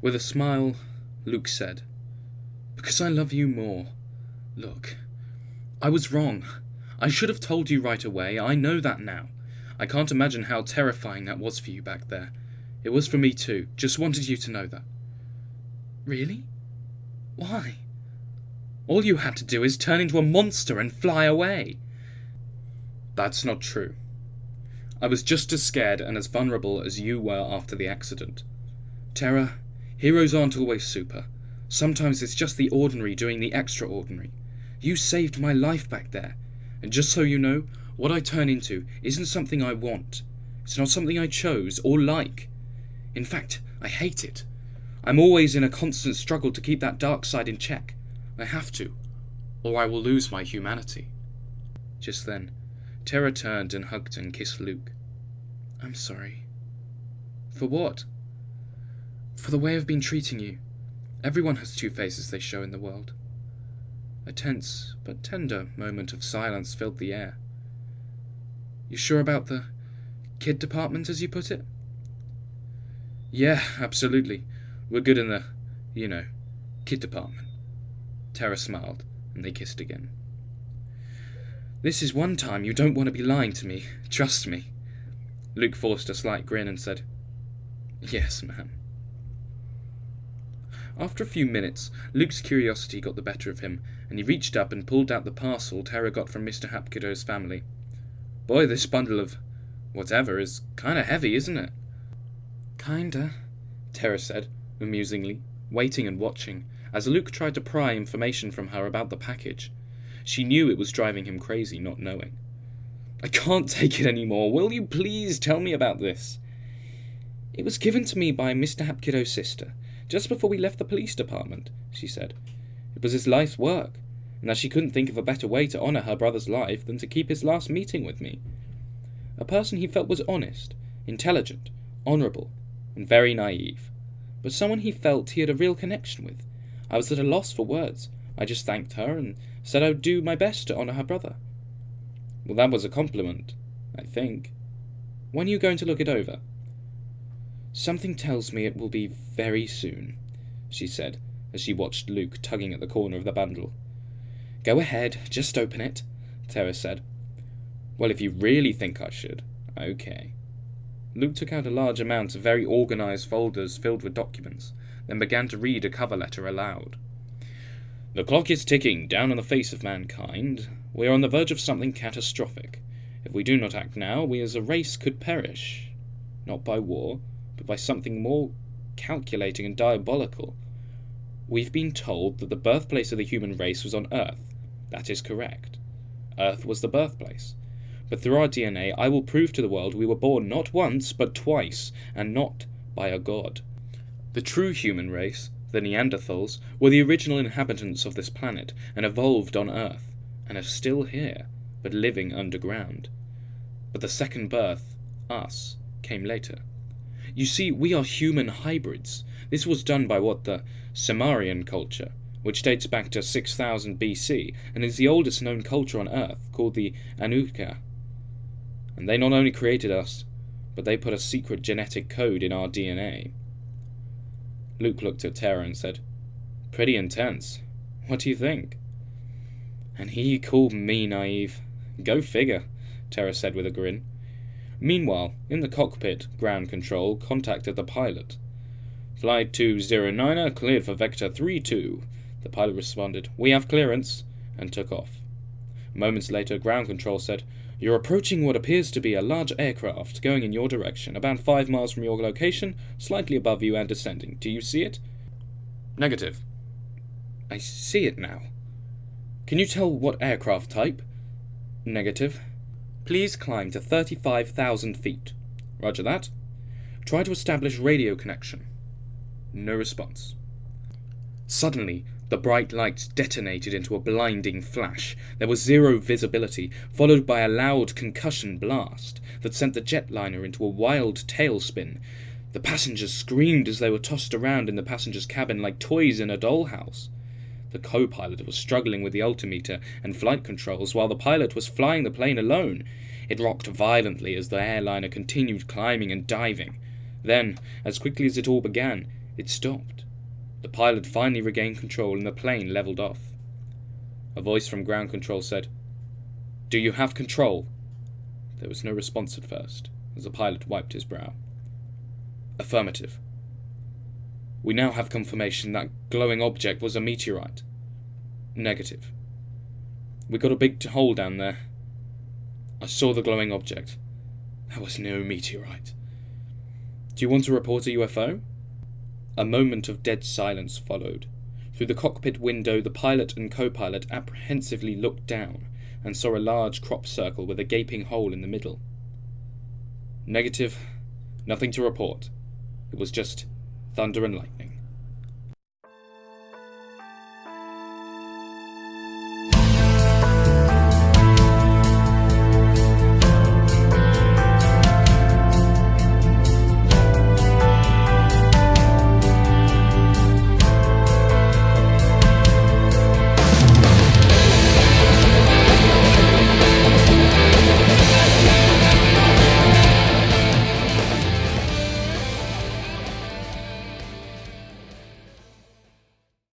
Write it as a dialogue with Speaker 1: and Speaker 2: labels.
Speaker 1: With a smile, Luke said, "Because I love you more. Look, I was wrong. I should have told you right away. I know that now. I can't imagine how terrifying that was for you back there. It was for me too. Just wanted you to know that." "Really? Why? All you had to do is turn into a monster and fly away." "That's not true. I was just as scared and as vulnerable as you were after the accident. Tara, heroes aren't always super. Sometimes it's just the ordinary doing the extraordinary. You saved my life back there. And just so you know, what I turn into isn't something I want. It's not something I chose or like. In fact, I hate it. I'm always in a constant struggle to keep that dark side in check. I have to, or I will lose my humanity." Just then, Tara turned and hugged and kissed Luke. "I'm sorry." "For what?" "For the way I've been treating you. Everyone has two faces they show in the world." A tense but tender moment of silence filled the air. "You sure about the kid department, as you put it?" "Yeah, absolutely. We're good in the, kid department." Tara smiled, and they kissed again. "This is one time you don't want to be lying to me. Trust me." Luke forced a slight grin and said, "Yes, ma'am." After a few minutes, Luke's curiosity got the better of him, and he reached up and pulled out the parcel Tara got from Mr. Hapkido's family. "Boy, this bundle of whatever is kinda heavy, isn't it?" "Kinda," Tara said, amusingly, waiting and watching, as Luke tried to pry information from her about the package. She knew it was driving him crazy, not knowing. "I can't take it anymore. Will you please tell me about this?" "It was given to me by Mr. Hapkido's sister, just before we left the police department," she said. "It was his life's work, and that she couldn't think of a better way to honour her brother's life than to keep his last meeting with me. A person he felt was honest, intelligent, honourable, and very naive, but someone he felt he had a real connection with. I was at a loss for words. I just thanked her and said I would do my best to honour her brother." "Well, that was a compliment, I think. When are you going to look it over?" "Something tells me it will be very soon," she said, as she watched Luke tugging at the corner of the bundle. "Go ahead, just open it," Tara said. "Well, if you really think I should, okay." Luke took out a large amount of very organised folders filled with documents, then began to read a cover letter aloud. "The clock is ticking down on the face of mankind. We are on the verge of something catastrophic. If we do not act now, we as a race could perish. Not by war, but by something more calculating and diabolical. We've been told that the birthplace of the human race was on Earth. That is correct. Earth was the birthplace. But through our DNA, I will prove to the world we were born not once, but twice, and not by a god. The true human race, the Neanderthals, were the original inhabitants of this planet, and evolved on Earth, and are still here, but living underground. But the second birth, us, came later. You see, we are human hybrids. This was done by the Sumerian culture, which dates back to 6000 BC, and is the oldest known culture on Earth, called the Anunnaki. And they not only created us, but they put a secret genetic code in our DNA." Luke looked at Tara and said, "Pretty intense. What do you think?" "And he called me naive. Go figure," Tara said with a grin. Meanwhile, in the cockpit, ground control contacted the pilot. "Flight 209er cleared for Vector 32. The pilot responded, "We have clearance," and took off. Moments later, ground control said, "You're approaching what appears to be a large aircraft going in your direction, about 5 miles from your location, slightly above you and descending. Do you see it?" "Negative." "I see it now." "Can you tell what aircraft type?" "Negative." "Please climb to 35,000 feet. Roger that. Try to establish radio connection." No response. Suddenly, the bright lights detonated into a blinding flash. There was zero visibility, followed by a loud concussion blast that sent the jetliner into a wild tailspin. The passengers screamed as they were tossed around in the passenger's cabin like toys in a dollhouse. The co-pilot was struggling with the altimeter and flight controls while the pilot was flying the plane alone. It rocked violently as the airliner continued climbing and diving. Then, as quickly as it all began, It stopped. The pilot finally regained control and the plane levelled off. A voice from ground control said, "Do you have control?" There was no response at first, as the pilot wiped his brow. "Affirmative. We now have confirmation that glowing object was a meteorite." "Negative. We got a big hole down there. I saw the glowing object. That was no meteorite." "Do you want to report a UFO?" A moment of dead silence followed. Through the cockpit window, the pilot and co-pilot apprehensively looked down and saw a large crop circle with a gaping hole in the middle. "Negative. Nothing to report. It was just thunder and lightning."